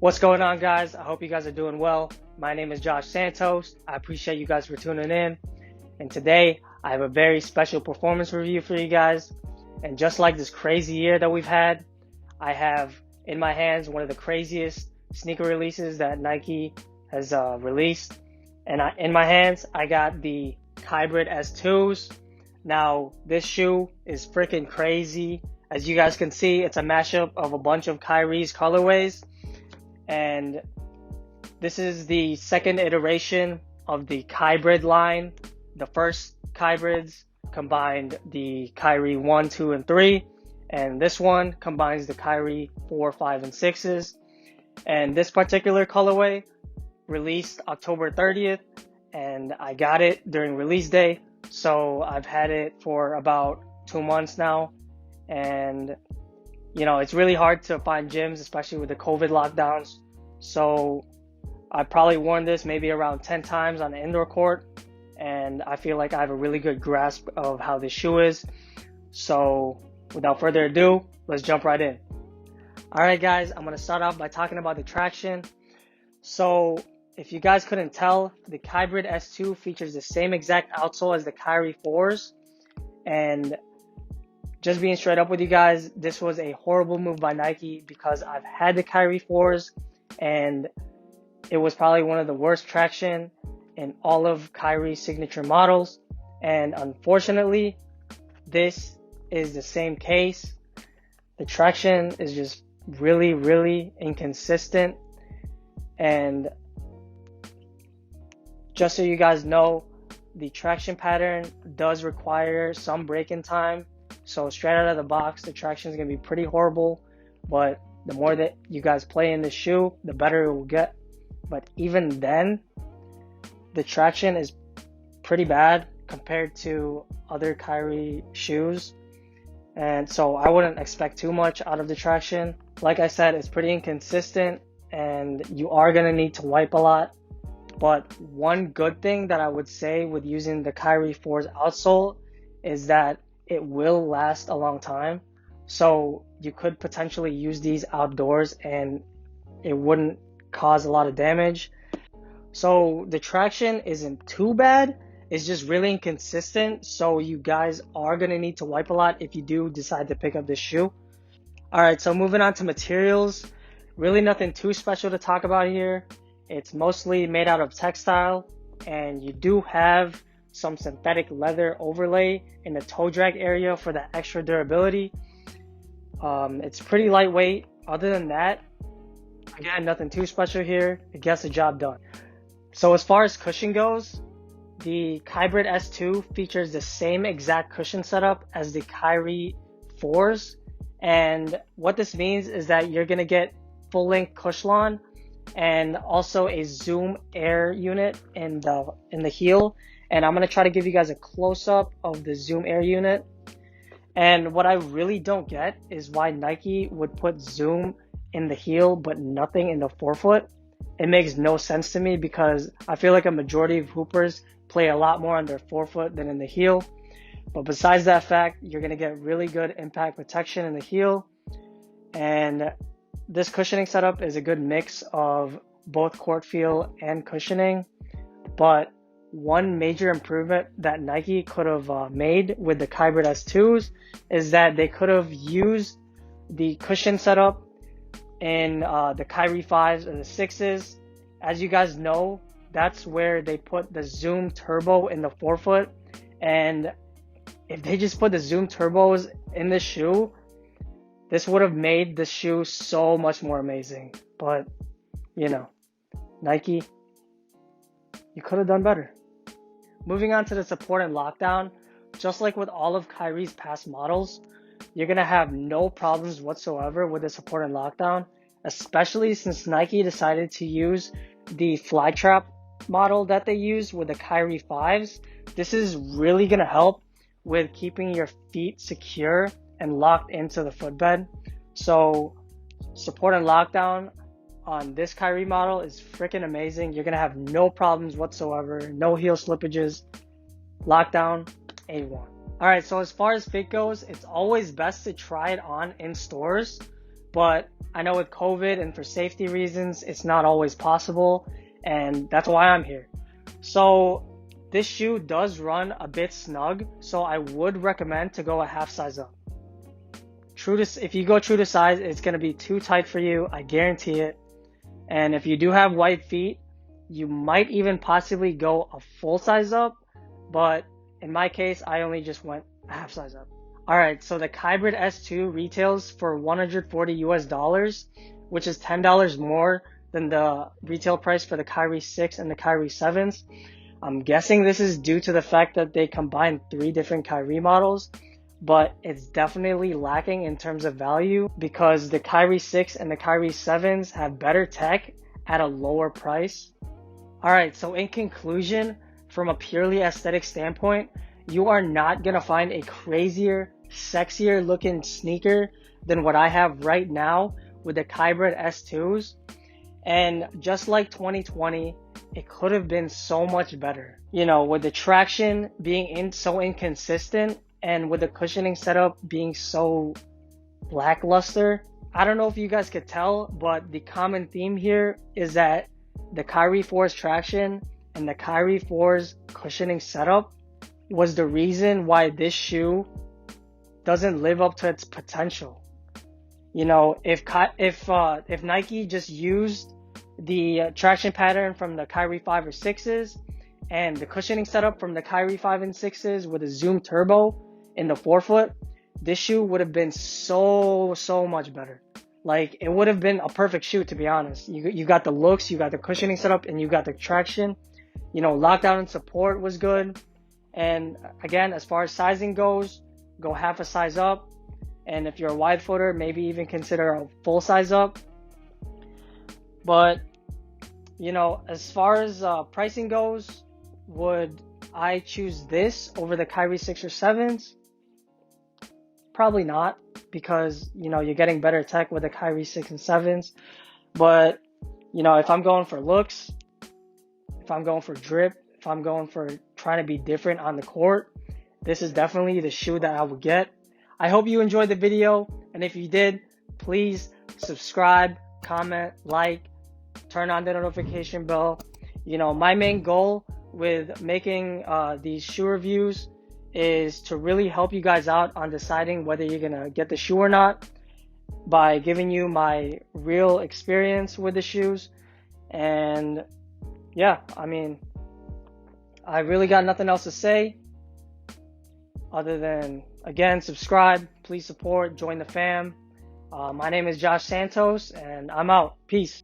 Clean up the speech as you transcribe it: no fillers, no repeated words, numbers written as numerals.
What's going on, guys? I hope you guys are doing well. My name is Josh Santos. I appreciate you guys for tuning in. And today I have a very special performance review for you guys. And just like this crazy year that we've had, I have in my hands one of the craziest sneaker releases that Nike has released. And in my hands, I got the Kybrid S2s. Now, this shoe is freaking crazy. As you guys can see, it's a mashup of a bunch of Kyrie's colorways. And this is the second iteration of the Kybrid line. The first Kybrids combined the Kyrie 1, 2, and 3. And this one combines the Kyrie 4, 5, and 6s. And this particular colorway released October 30th. And I got it during release day. So I've had it for about 2 months now. And you know, it's really hard to find gyms, especially with the COVID lockdowns. So I probably worn this maybe around 10 times on the indoor court. And I feel like I have a really good grasp of how this shoe is. So without further ado, let's jump right in. Alright guys, I'm going to start off by talking about the traction. So if you guys couldn't tell, the Kybrid S2 features the same exact outsole as the Kyrie 4s. And just being straight up with you guys, this was a horrible move by Nike because I've had the Kyrie 4s and it was probably one of the worst traction in all of Kyrie's signature models. And unfortunately, this is the same case. The traction is just really, really inconsistent. And just so you guys know, the traction pattern does require some break-in time. So straight out of the box, the traction is going to be pretty horrible, but the more that you guys play in this shoe, the better it will get. But even then, the traction is pretty bad compared to other Kyrie shoes. And so I wouldn't expect too much out of the traction. Like I said, it's pretty inconsistent and you are going to need to wipe a lot. But one good thing that I would say with using the Kyrie 4's outsole is that it will last a long time. So you could potentially use these outdoors and it wouldn't cause a lot of damage. So the traction isn't too bad. It's just really inconsistent. So you guys are going to need to wipe a lot if you do decide to pick up this shoe. Alright, so moving on to materials. Really nothing too special to talk about here. It's mostly made out of textile and you do have some synthetic leather overlay in the toe drag area for the extra durability. It's pretty lightweight. Other than that, again, nothing too special here. It gets the job done. So as far as cushion goes, the Kybrid S2 features the same exact cushion setup as the Kyrie 4s. And what this means is that you're going to get full-length Cushlon and also a Zoom Air unit in the heel. And I'm going to try to give you guys a close-up of the Zoom Air unit. And what I really don't get is why Nike would put Zoom in the heel but nothing in the forefoot. It makes no sense to me because I feel like a majority of hoopers play a lot more on their forefoot than in the heel. But besides that fact, you're going to get really good impact protection in the heel. And this cushioning setup is a good mix of both court feel and cushioning. But one major improvement that Nike could have made with the Kybrid S2s is that they could have used the cushion setup in the Kyrie 5s and the 6s. As you guys know, that's where they put the Zoom Turbo in the forefoot. And if they just put the Zoom Turbos in the shoe, this would have made the shoe so much more amazing. But, you know, Nike, you could have done better. Moving on to the support and lockdown, just like with all of Kyrie's past models, you're going to have no problems whatsoever with the support and lockdown, especially since Nike decided to use the Flytrap model that they use with the Kyrie 5s. This is really going to help with keeping your feet secure and locked into the footbed. So support and lockdown on this Kyrie model is freaking amazing. You're going to have no problems whatsoever, no heel slippages, lockdown, A1. Alright, so as far as fit goes, it's always best to try it on in stores but I know with COVID and for safety reasons, it's not always possible, and that's why I'm here. So this shoe does run a bit snug, so I would recommend to go a half size up. If you go true to size, it's going to be too tight for you, I guarantee it. And if you do have white feet, you might even possibly go a full size up, but in my case, I only just went a half size up. Alright, so the Kybrid S2 retails for $140 US, which is $10 more than the retail price for the Kyrie 6 and the Kyrie 7s. I'm guessing this is due to the fact that they combined 3 different Kyrie models, but it's definitely lacking in terms of value because the Kyrie 6 and the Kyrie 7s have better tech at a lower price. Alright, so in conclusion, from a purely aesthetic standpoint, you are not going to find a crazier, sexier looking sneaker than what I have right now with the Kybrid S2s. And just like 2020, it could have been so much better. You know, with the traction being so inconsistent and with the cushioning setup being so lackluster. I don't know if you guys could tell, but the common theme here is that the Kyrie 4's traction and the Kyrie 4's cushioning setup was the reason why this shoe doesn't live up to its potential. You know, if Nike just used the traction pattern from the Kyrie 5 or 6s and the cushioning setup from the Kyrie 5 and 6s with a Zoom Turbo in the forefoot, this shoe would have been so much better. Like, it would have been a perfect shoe, to be honest. You got the looks, you got the cushioning setup, and you got the traction. You know, lockdown and support was good. And again, as far as sizing goes, go half a size up. And if you're a wide footer, maybe even consider a full size up. But, you know, as far as pricing goes, would I choose this over the Kyrie 6 or 7s? Probably not, because, you know, you're getting better tech with the Kyrie 6 and 7s. But, you know, if I'm going for looks, if I'm going for drip, if I'm going for trying to be different on the court, this is definitely the shoe that I would get. I hope you enjoyed the video, and if you did, please subscribe, comment, like, turn on the notification bell. You know, my main goal with making these shoe reviews is to really help you guys out on deciding whether you're gonna get the shoe or not by giving you my real experience with the shoes. And yeah, I mean, I really got nothing else to say other than, again, subscribe, please support, join the fam. My name is Josh Santos, and I'm out. Peace.